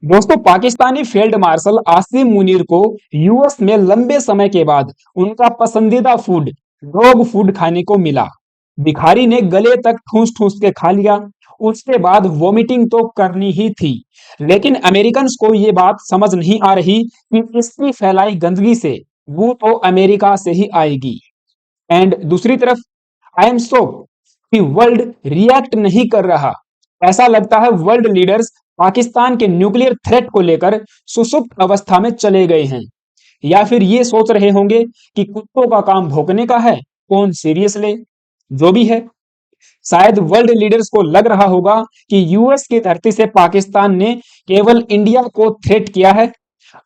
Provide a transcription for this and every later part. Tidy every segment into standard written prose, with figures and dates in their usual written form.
दोस्तों, Pakistani field marshal Asim Munir को US में लंबे समय के बाद उनका पसंदीदा फूड डॉग फूड खाने को मिला। भिखारी ने गले तक ठूस ठूस के खा लिया। उसके बाद वोमिटिंग तो करनी ही थी, लेकिन अमेरिकन को ये बात समझ नहीं आ रही कि इसकी फैलाई गंदगी से वो तो अमेरिका से ही आएगी। एंड दूसरी तरफ आई एम सो कि वर्ल्ड रिएक्ट नहीं कर रहा। ऐसा लगता है वर्ल्ड लीडर्स पाकिस्तान के न्यूक्लियर थ्रेट को लेकर सुसुप्त अवस्था में चले गए हैं, या फिर ये सोच रहे होंगे कि कुत्तों का काम भौंकने का है, कौन सीरियस ले। जो भी है, शायद वर्ल्ड लीडर्स को लग रहा होगा कि यूएस की धरती से पाकिस्तान ने केवल इंडिया को थ्रेट किया है।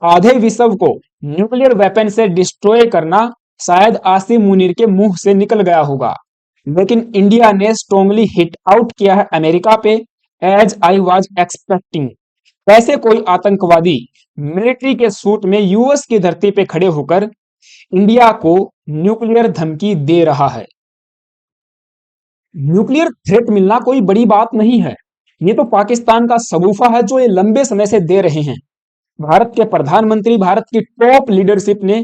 आधे विश्व को न्यूक्लियर वेपन से डिस्ट्रॉय करना शायद आसिम मुनीर के मुंह से निकल गया होगा, लेकिन इंडिया ने स्ट्रांगली हिट आउट किया है अमेरिका पे, एज आई वाज एक्सपेक्टिंग। कैसे कोई आतंकवादी मिलिट्री के सूट में यूएस की धरती पे खड़े होकर इंडिया को न्यूक्लियर धमकी दे रहा है। न्यूक्लियर थ्रेट मिलना कोई बड़ी बात नहीं है। ये तो पाकिस्तान का सबूफा है जो ये लंबे समय से दे रहे हैं। भारत के प्रधानमंत्री, भारत की टॉप लीडरशिप ने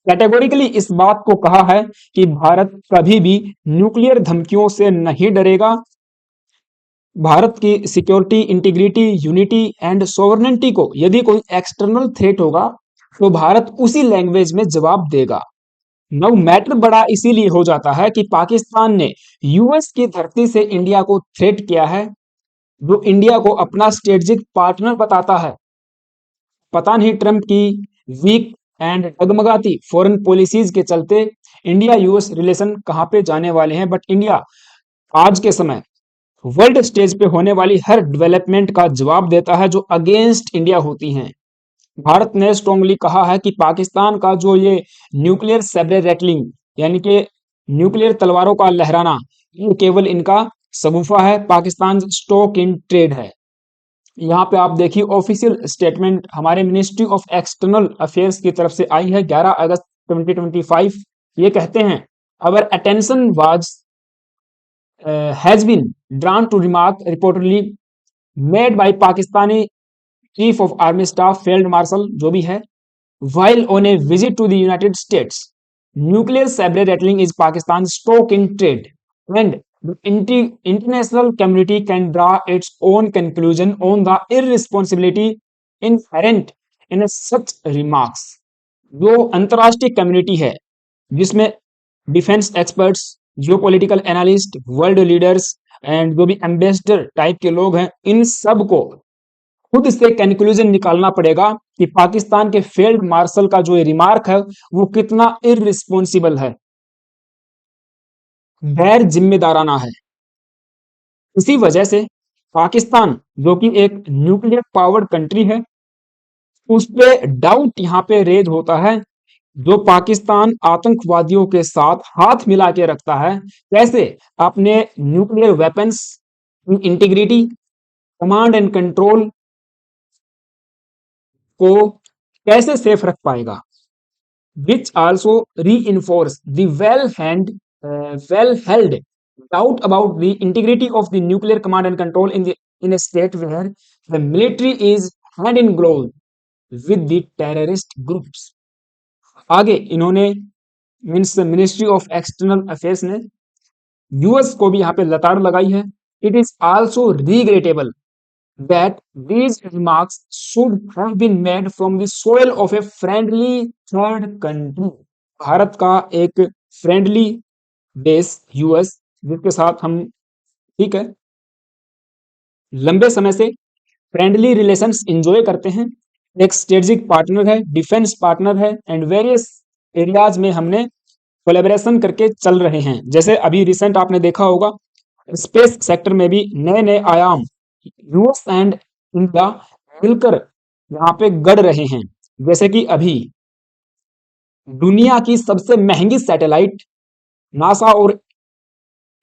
कैटेगोरिकली इस बात को कहा है कि भारत कभी भी न्यूक्लियर धमकियों से नहीं डरेगा। भारत की security, integrity, unity and sovereignty को यदि कोई एक्सटर्नल थ्रेट होगा तो भारत उसी लैंग्वेज में जवाब देगा। नव मैटर बड़ा इसीलिए हो जाता है कि पाकिस्तान ने यूएस की धरती से इंडिया को थ्रेट किया है, जो इंडिया को अपना स्ट्रेटेजिक पार्टनर बताता है। पता नहीं ट्रंप की वीक एंड डगमगाती फॉरेन पॉलिसीज के चलते इंडिया यूएस रिलेशन कहां पे जाने वाले हैं, बट इंडिया आज के समय वर्ल्ड स्टेज पे होने वाली हर डेवलपमेंट का जवाब देता है जो अगेंस्ट इंडिया होती हैं। भारत ने स्ट्रांगली कहा है कि पाकिस्तान का जो ये न्यूक्लियर सैबर रैटलिंग, यानी कि न्यूक्लियर तलवारों का लहराना, ये केवल इनका सगुफा है, पाकिस्तान स्टॉक इन ट्रेड है। यहाँ पे आप देखिए ऑफिशियल स्टेटमेंट हमारे मिनिस्ट्री ऑफ एक्सटर्नल अफेयर्स की तरफ से आई है 11 अगस्त 2025। ये कहते हैं, our attention was has been drawn to remark reportedly made by Pakistani chief of army staff field marshal जो भी है, while on a visit to the United States. Nuclear saber rattling is Pakistan's stock in trade, and the international community can draw its own conclusion on the irresponsibility inherent in such remarks. जो अंतर्राष्ट्रीय community है, जिसमें defence experts, geopolitical analyst, world leaders and जो भी ambassador type के लोग हैं, इन सब को खुद से कंक्लूजन निकालना पड़ेगा कि पाकिस्तान के फील्ड मार्शल का जो ये रिमार्क है वो कितना इररिस्पॉन्सिबल है, गैर जिम्मेदाराना है। इसी वजह से पाकिस्तान, जो कि एक न्यूक्लियर पावर्ड कंट्री है, उस पे डाउट यहाँ पे रेज होता है। जो पाकिस्तान आतंकवादियों के साथ हाथ मिला के रखता है, कैसे अपने nuclear weapons, integrity, command and control को कैसे सेफ रख पाएगा, which also reinforce the well held doubt about the integrity of the nuclear command and control in a state where the military is hand in glove with the terrorist groups. आगे इन्होंने means ministry of external affairs ने US को भी यहाँ पे लताड़ लगाई है। It is also regrettable that these remarks should have been made from the soil of a friendly third country. Bharat का एक फ्रेंडली देश यूएस, जिसके साथ हम ठीक है लंबे समय से फ्रेंडली रिलेशंस एंजॉय करते हैं, एक स्ट्रेटेजिक पार्टनर है, डिफेंस पार्टनर है, एंड वेरियस एरियाज में हमने कोलेबोरेशन करके चल रहे हैं। जैसे अभी रिसेंट आपने देखा होगा स्पेस सेक्टर में भी नए नए आयाम यूएस एंड इंडिया मिलकर यहाँ पे गढ़ रहे हैं। जैसे कि अभी दुनिया की सबसे महंगी सैटेलाइट नासा और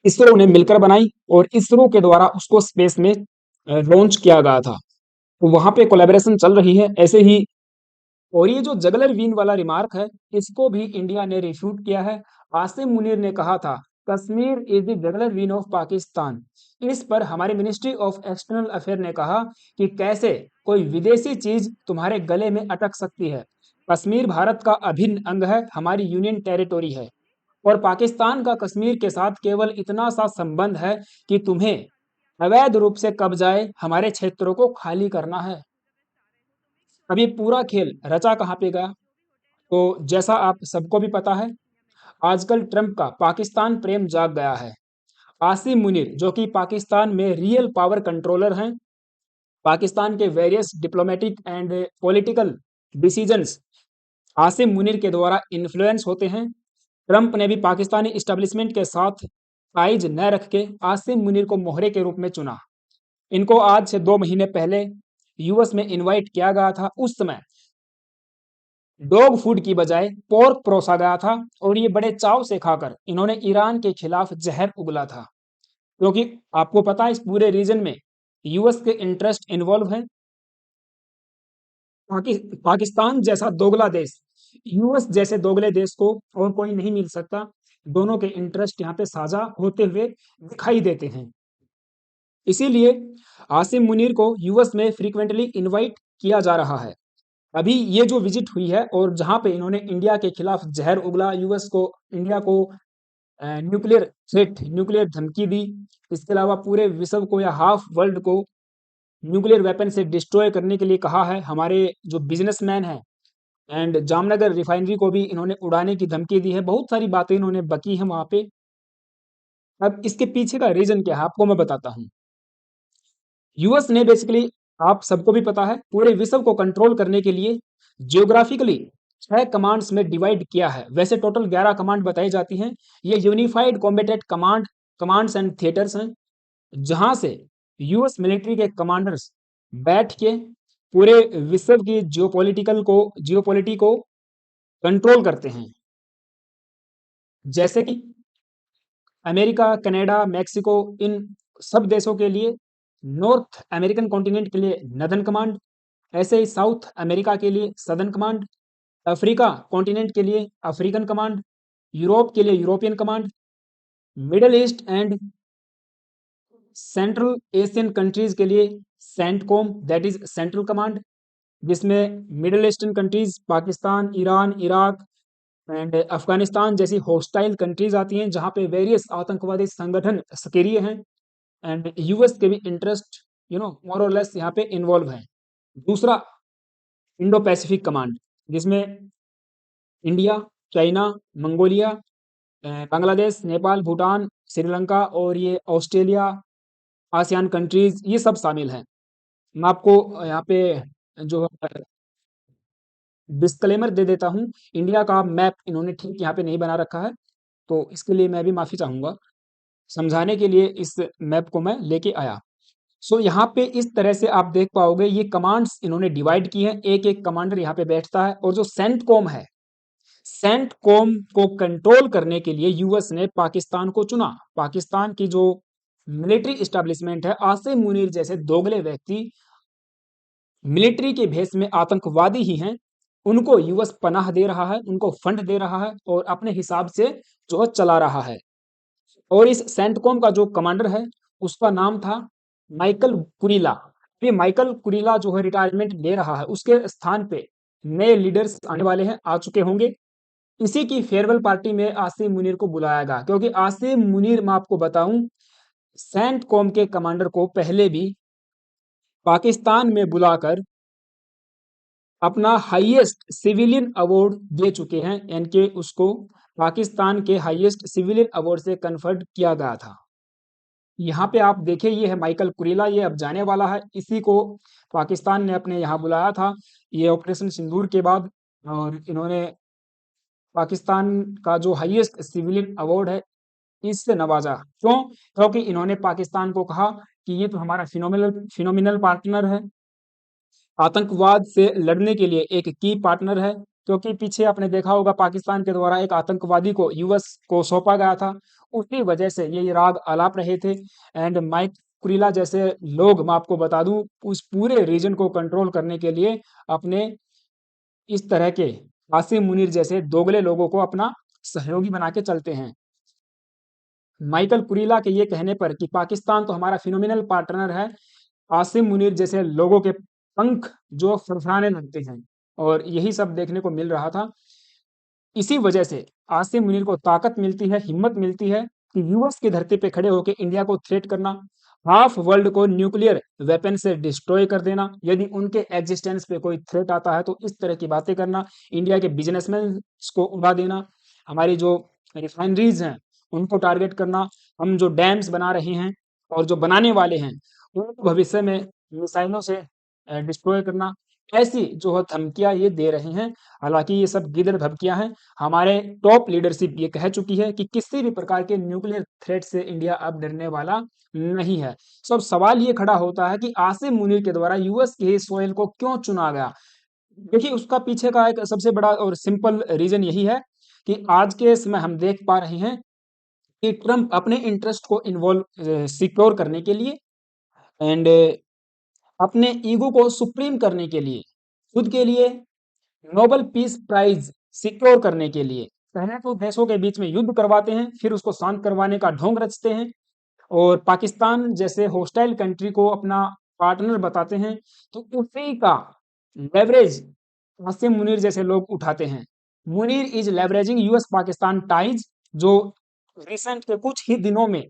इसरो ने मिलकर बनाई और इसरो के द्वारा उसको स्पेस में लॉन्च किया गया था, तो वहां पे कोलैबोरेशन चल रही है ऐसे ही। और ये जो जगलर वीन वाला रिमार्क है, इसको भी इंडिया ने रिफ्यूट किया है। आसिम मुनीर ने कहा था Kashmir is the jugular vein of Pakistan. इस पर हमारे मिनिस्ट्री ऑफ एक्सटर्नल अफेयर ने कहा कि कैसे कोई विदेशी चीज तुम्हारे गले में अटक सकती है। कश्मीर भारत का अभिन्न अंग है, हमारी यूनियन टेरिटोरी है, और पाकिस्तान का कश्मीर के साथ केवल इतना सा संबंध है कि तुम्हें अवैध रूप से कब्जाए हमारे क्षेत्रों को खाली करना है। अब ये पूरा खेल रचा कहाँ पे गया? तो जैसा आप सबको भी पता है, आजकल ट्रंप का पाकिस्तान प्रेम जाग गया है। आसिम मुनीर जो कि पाकिस्तान में रियल पावर कंट्रोलर हैं, पाकिस्तान के various diplomatic and political decisions Asim Munir के द्वारा इन्फ्लुएंस होते हैं। ट्रंप ने भी पाकिस्तानी इस्टेब्लिशमेंट के साथ टाइज न रख के आसिम मुनीर को मोहरे के रूप में चुना। इनको आज से 2 महीने पहले यूएस में इनवाइट किया गया था। उस समय डॉग फूड की बजाय पोर्क परोसा गया था, और ये बड़े चाव से खाकर इन्होंने ईरान के खिलाफ जहर उगला था, क्योंकि आपको पता है इस पूरे रीजन में यूएस के इंटरेस्ट इन्वॉल्व हैं। पाकिस्तान जैसा दोगला देश, यूएस जैसे दोगले देश को और कोई नहीं मिल सकता। दोनों के इंटरेस्ट यहाँ पे साझा होते हुए दिखाई देते हैं। इसीलिए आसिम मुनीर को यूएस में फ्रीक्वेंटली इनवाइट किया जा रहा है। अभी ये जो विजिट हुई है और जहां पे इन्होंने इंडिया के खिलाफ जहर उगला, यूएस को, इंडिया को न्यूक्लियर थ्रेट, न्यूक्लियर धमकी दी, इसके अलावा पूरे विश्व को या हाफ वर्ल्ड को न्यूक्लियर वेपन से डिस्ट्रॉय करने के लिए कहा है। हमारे जो बिजनेसमैन हैं एंड जामनगर रिफाइनरी को भी इन्होंने उड़ाने की धमकी दी है। बहुत सारी बातें इन्होंने बकी हैं वहां पे। अब इसके पीछे का रीजन क्या है आपको मैं बताता हूँ। यूएस ने बेसिकली, आप सबको भी पता है, पूरे विश्व को कंट्रोल करने के लिए जियोग्राफिकली 6 कमांड्स में डिवाइड किया है। वैसे टोटल 11 कमांड बताई जाती हैं। ये यूनिफाइड कॉम्बैटेड कमांड्स एंड थिएटर्स हैं, जहां से यूएस मिलिट्री के कमांडर्स बैठ के पूरे विश्व की जियोपॉलिटी को कंट्रोल करते हैं। जैसे कि अमेरिका, कनाडा, मैक्सिको, इन सब देशों के लिए नॉर्थ अमेरिकन कॉन्टिनेंट के लिए नदर्न कमांड, ऐसे ही साउथ अमेरिका के लिए सदर्न कमांड, अफ्रीका कॉन्टिनेंट के लिए अफ्रीकन कमांड, यूरोप के लिए European command, middle east and central Asian countries के लिए CENTCOM, that is central command, जिसमें middle eastern countries Pakistan, Iran, Iraq and Afghanistan जैसी हॉस्टाइल कंट्रीज आती हैं, जहां पे वेरियस आतंकवादी संगठन सक्रिय हैं, एंड यूएस के भी इंटरेस्ट मोर और लेस यहाँ पे इन्वॉल्व हैं। दूसरा, इंडो पैसिफिक कमांड, जिसमें India, China, Mongolia, Bangladesh, Nepal, Bhutan, Sri Lanka और ये ऑस्ट्रेलिया, आसियान कंट्रीज, ये सब शामिल हैं। मैं आपको यहाँ पे जो डिस्क्लेमर दे देता हूँ, इंडिया का मैप इन्होंने ठीक यहाँ पे नहीं बना रखा है, तो इसके लिए मैं भी माफ़ी चाहूँगा। समझाने के लिए इस मैप को मैं लेके आया। सो यहाँ पे इस तरह से आप देख पाओगे, ये कमांड्स इन्होंने डिवाइड की हैं, एक एक कमांडर यहाँ पे बैठता है। और जो सेंटकॉम है, सेंटकॉम को कंट्रोल करने के लिए यूएस ने पाकिस्तान को चुना। पाकिस्तान की जो मिलिट्री इस्टेब्लिशमेंट है, आसिम मुनीर जैसे दोगले व्यक्ति मिलिट्री के भेष में आतंकवादी ही हैं, उनको यूएस पनाह दे रहा है, उनको फंड दे रहा है और अपने हिसाब से जो है चला रहा है। और इस सेंटकॉम का जो कमांडर है, उसका नाम था माइकल कुरीला। ये माइकल कुरीला जो है रिटायरमेंट ले रहा है, उसके स्थान पे नए लीडर्स आने वाले हैं, आ चुके होंगे। इसी की फेयरवेल पार्टी में आसिम मुनीर को बुलाया गया, क्योंकि आसिम मुनीर, मैं आपको बताऊं, सेंटकॉम के कमांडर को पहले भी पाकिस्तान में बुलाकर अपना हाईएस्ट सिविलियन अवार्ड दे चुके हैं, यानी कि उसको पाकिस्तान के हाईएस्ट सिविलियन अवार्ड से कन्फर्ड किया गया था। यहाँ पे आप देखिए, ये है माइकल कुरीला, ये अब जाने वाला है। इसी को पाकिस्तान ने अपने यहाँ बुलाया था, ये ऑपरेशन सिंदूर के बाद, और इन्होंने पाकिस्तान का जो हाईएस्ट सिविलियन अवार्ड है, इससे नवाजा। क्यों? क्योंकि इन्होंने पाकिस्तान को कहा कि ये तो हमारा फिनोमिनल पार्टनर है, आतंकवाद से लड़ने के लिए एक की पार्टनर है। क्योंकि पीछे आपने देखा होगा, पाकिस्तान के द्वारा एक आतंकवादी को यूएस को सौंपा गया था, उसी वजह से ये राग अलाप रहे थे। एंड माइक कुरीला जैसे लोग, मैं आपको बता दूं, उस पूरे रीजन को कंट्रोल करने के लिए अपने इस तरह के आसिम मुनीर जैसे दोगले लोगों को अपना सहयोगी बना के चलते हैं। माइकल कुरीला के ये कहने पर कि पाकिस्तान तो हमारा फिनोमिनल पार्टनर है, आसिम मुनीर जैसे लोगों के पंख जो फड़फड़ाने लगते हैं, और यही सब देखने को मिल रहा था। इसी वजह से आसिम मुनीर को ताकत मिलती है, हिम्मत मिलती है कि यूएस की धरती पे खड़े होकर इंडिया को थ्रेट करना, हाफ वर्ल्ड को न्यूक्लियर वेपन से डिस्ट्रॉय कर देना, यदि उनके एग्जिस्टेंस पे कोई थ्रेट आता है तो इस तरह की बातें करना, इंडिया के बिजनेसमैन को उड़ा देना, हमारी जो रिफाइनरीज हैं उनको टारगेट करना, हम जो डैम्स बना रहे हैं और जो बनाने वाले हैं उनको भविष्य में मिसाइलों से डिस्ट्रॉय करना, ऐसी जो है धमकियां ये दे रहे हैं। हालांकि ये सब गिदड़ धमकियां हैं। हमारे टॉप लीडरशिप ये कह चुकी है कि किसी भी प्रकार के न्यूक्लियर थ्रेट से इंडिया अब डरने वाला नहीं है। सो अब सवाल ये खड़ा होता है कि आसिम मुनीर के द्वारा यूएस के सोइल को क्यों चुना गया। देखिए उसका पीछे का एक सबसे बड़ा और सिंपल रीजन यही है कि आज के समय हम देख पा रहे हैं कि ट्रंप अपने इंटरेस्ट को इन्वॉल्व सिक्योर करने के लिए एंड अपने ईगो को सुप्रीम करने के लिए, खुद के लिए नोबेल पीस प्राइज सिक्योर करने के लिए पहले तो देशों के बीच में युद्ध करवाते हैं, फिर उसको शांत करवाने का ढोंग रचते हैं और पाकिस्तान जैसे हॉस्टाइल कंट्री को अपना पार्टनर बताते हैं, तो उसी का लेवरेज आसिम मुनीर जैसे लोग उठाते हैं। Munir is leveraging US Pakistan ties, जो रिसेंट के कुछ ही दिनों में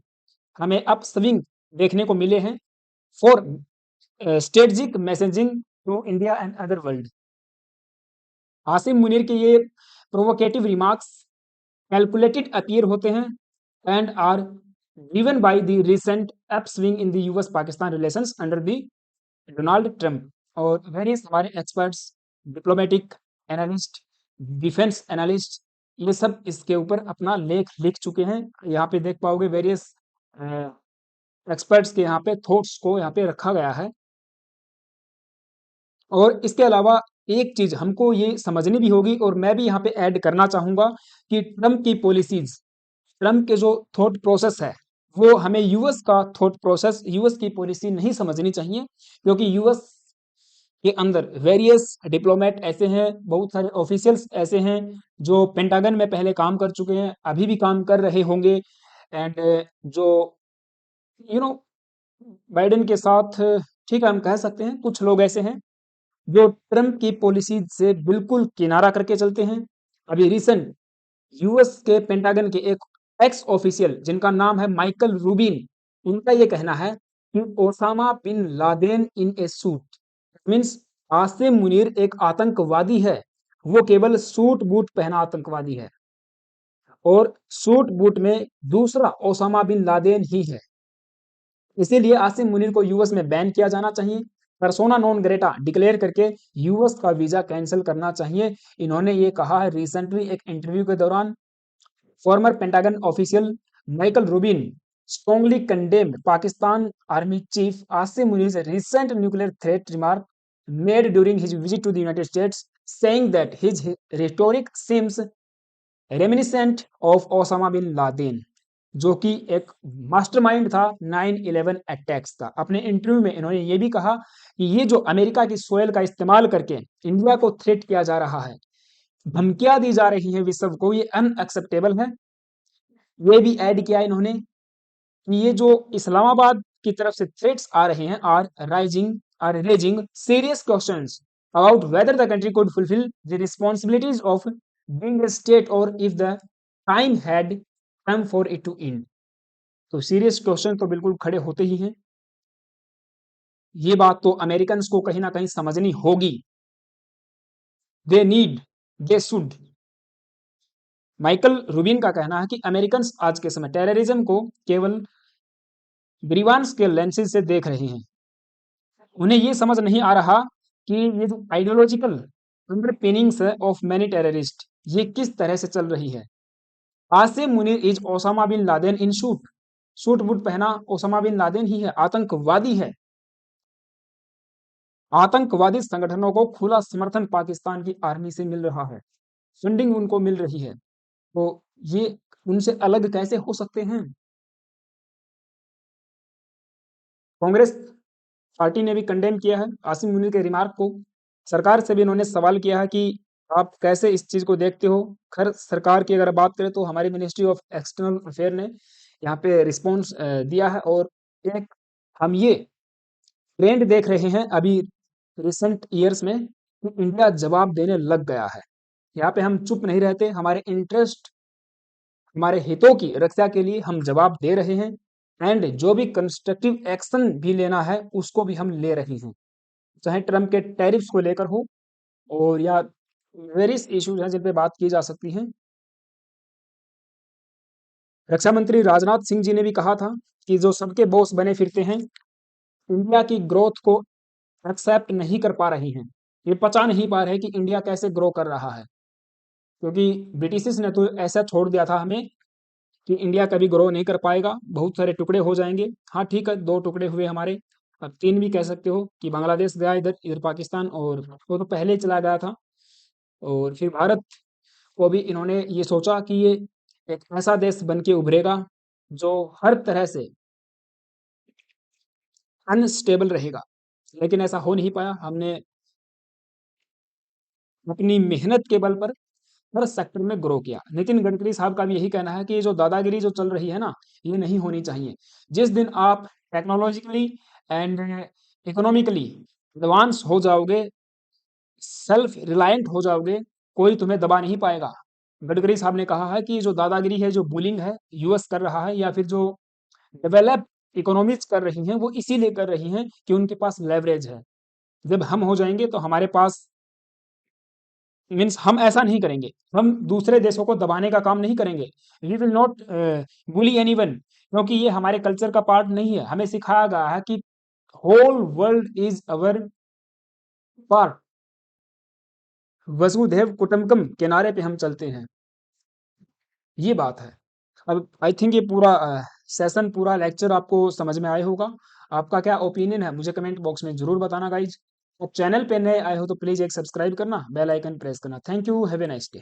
हमें अप स्विंग देखने को मिले हैं for strategic messaging to India and other world. Asim Munir के ये प्रोवोकेटिव रिमार्क्स कैलकुलेटेड अपीयर होते हैं and are driven by the recent upswing in the US Pakistan relations under the Donald Trump. और वेरियस हमारे experts, diplomatic analyst, defence analyst, ये सब इसके ऊपर अपना लेख लिख चुके हैं। यहाँ पे देख पाओगे वेरियस एक्सपर्ट्स के यहाँ पे थॉट्स को यहाँ पे रखा गया है। और इसके अलावा एक चीज हमको ये समझनी भी होगी और मैं भी यहाँ पे ऐड करना चाहूंगा कि ट्रम्प की पॉलिसीज, ट्रम्प के जो थॉट प्रोसेस है वो हमें यूएस का थॉट प्रोसेस, यूएस की पॉलिसी नहीं समझनी चाहिए, क्योंकि यूएस के अंदर वेरियस डिप्लोमेट ऐसे हैं, बहुत सारे ऑफिशियल्स ऐसे हैं जो पेंटागन में पहले काम कर चुके हैं, अभी भी काम कर रहे होंगे एंड जो यू नो बाइडेन के साथ, ठीक है हम कह सकते हैं कुछ लोग ऐसे हैं जो ट्रम्प की पॉलिसी से बिल्कुल किनारा करके चलते हैं। अभी रिसेंट यूएस के पेंटागन के एक एक्स ऑफिशियल जिनका नाम है माइकल रूबिन, उनका ये कहना है कि Osama bin Laden in a suit means Asim Munir एक आतंकवादी है, वो केवल सूट बूट पहना आतंकवादी है और सूट बूट में दूसरा ओसामा बिन लादेन ही है। इसीलिए आसिम मुनीर को यूएस में बैन किया जाना चाहिए, परसोना नॉन ग्रेटा डिक्लेयर करके यूएस का वीजा कैंसिल करना चाहिए। इन्होंने ये कहा है रिसेंटली एक इंटरव्यू के दौरान। Farmer pentagon official Michael Rubin strongly condemned Pakistan Army Chief Asim Munir's recent nuclear threat remark made during his visit to the United States, saying that his rhetoric seems reminiscent of Osama bin Laden, जो कि एक mastermind था 9/11 attacks का। अपने interview में इन्होंने ये भी कहा कि ये जो अमेरिका की सोयल का इस्तेमाल करके इंडिया को थ्रेट किया जा रहा है, धमकियां दी जा रही हैं विश्व को, ये अनएक्सेप्टेबल है। ये भी ऐड किया इन्होंने कि ये जो इस्लामाबाद की तरफ से थ्रेट्स आ रहे हैं are raising serious questions about whether the country could fulfil the responsibilities of being a state और if the time had come for it to end. तो सीरियस क्वेश्चन तो बिल्कुल खड़े होते ही हैं। ये बात तो अमेरिकन को कहीं ना कहीं समझनी होगी। They need, they should. Michael Rubin का कहना है कि अमेरिकन आज के समय टेररिज्म को केवल ग्रीवांस के लेंसेज से देख रहे हैं। उन्हें ये समझ नहीं आ रहा कि ये जो आइडियोलॉजिकल अंडरपिनिंग्स है ऑफ मैनी टेररिस्ट ये किस तरह से चल रही है। Asim Munir is Osama bin Laden in suit, suit boot पहना ओसामा बिन लादेन ही है, आतंकवादी है। आतंकवादी संगठनों को खुला समर्थन पाकिस्तान की आर्मी से मिल रहा है, फंडिंग उनको मिल रही है, तो ये उनसे अलग कैसे हो सकते हैं। कांग्रेस पार्टी ने भी कंडेम किया है आसिम मुनीर के रिमार्क को। सरकार से भी इन्होंने सवाल किया है कि आप कैसे इस चीज को देखते हो। खैर सरकार की अगर बात करें तो हमारी मिनिस्ट्री ऑफ एक्सटर्नल अफेयर ने यहाँ पे रिस्पॉन्स दिया है। और एक हम ये ट्रेंड देख रहे हैं अभी रिसेंट ईयर्स में कि इंडिया जवाब देने लग गया है। यहाँ पे हम चुप नहीं रहते, हमारे इंटरेस्ट, हमारे हितों की रक्षा के लिए हम जवाब दे रहे हैं। एंड जो भी कंस्ट्रक्टिव एक्शन भी लेना है उसको भी हम ले रहे हैं, चाहे ट्रम्प के टैरिफ्स को लेकर हो और या वेरियस इश्यूज हैं जिन पे बात की जा सकती है। रक्षा मंत्री राजनाथ सिंह जी ने भी कहा था कि जो सबके बॉस बने फिरते हैं, इंडिया की ग्रोथ को एक्सेप्ट नहीं कर पा रही हैं, ये पचा नहीं पा रहे कि इंडिया कैसे ग्रो कर रहा है। क्योंकि ब्रिटिश ने तो ऐसा छोड़ दिया था हमें कि इंडिया कभी ग्रो नहीं कर पाएगा, बहुत सारे टुकड़े हो जाएंगे। हाँ ठीक है, 2 टुकड़े हुए हमारे, अब 3 भी कह सकते हो कि बांग्लादेश गया इधर, इधर पाकिस्तान, और वो तो पहले ही चला गया था। और फिर भारत को भी इन्होंने ये सोचा कि ये एक ऐसा देश बन के उभरेगा जो हर तरह से अनस्टेबल रहेगा, लेकिन ऐसा हो नहीं पाया। हमने अपनी मेहनत के बल पर हर सेक्टर में ग्रो किया। नितिन गडकरी साहब का भी यही कहना है कि ये जो दादागिरी जो चल रही है ना, ये नहीं होनी चाहिए। जिस दिन आप टेक्नोलॉजिकली एंड इकोनॉमिकली एडवांस हो जाओगे, सेल्फ रिलायंट हो जाओगे, कोई तुम्हें दबा नहीं पाएगा। गडकरी साहब ने कहा है कि जो दादागिरी है, जो बुलिंग है, यूएस कर रहा है या फिर जो डेवलप इकोनॉमीज कर रही हैं, वो इसीलिए कर रही हैं कि उनके पास लेवरेज है। जब हम हो जाएंगे तो हमारे पास, मीन्स हम ऐसा नहीं करेंगे, हम दूसरे देशों को दबाने का काम नहीं करेंगे। We will not bully anyone, क्योंकि ये हमारे कल्चर का पार्ट नहीं है। हमें सिखाया गया है कि whole world is our part, वसुधैव कुटुंबकम के नारे पे हम चलते हैं, ये बात है। अब आई थिंक ये पूरा सेशन, पूरा लेक्चर आपको समझ में आया होगा। आपका क्या ओपिनियन है मुझे कमेंट बॉक्स में जरूर बताना गाइज। और चैनल पे नए आए हो तो प्लीज एक सब्सक्राइब करना, बेल आइकन प्रेस करना। Thank you, have a nice day.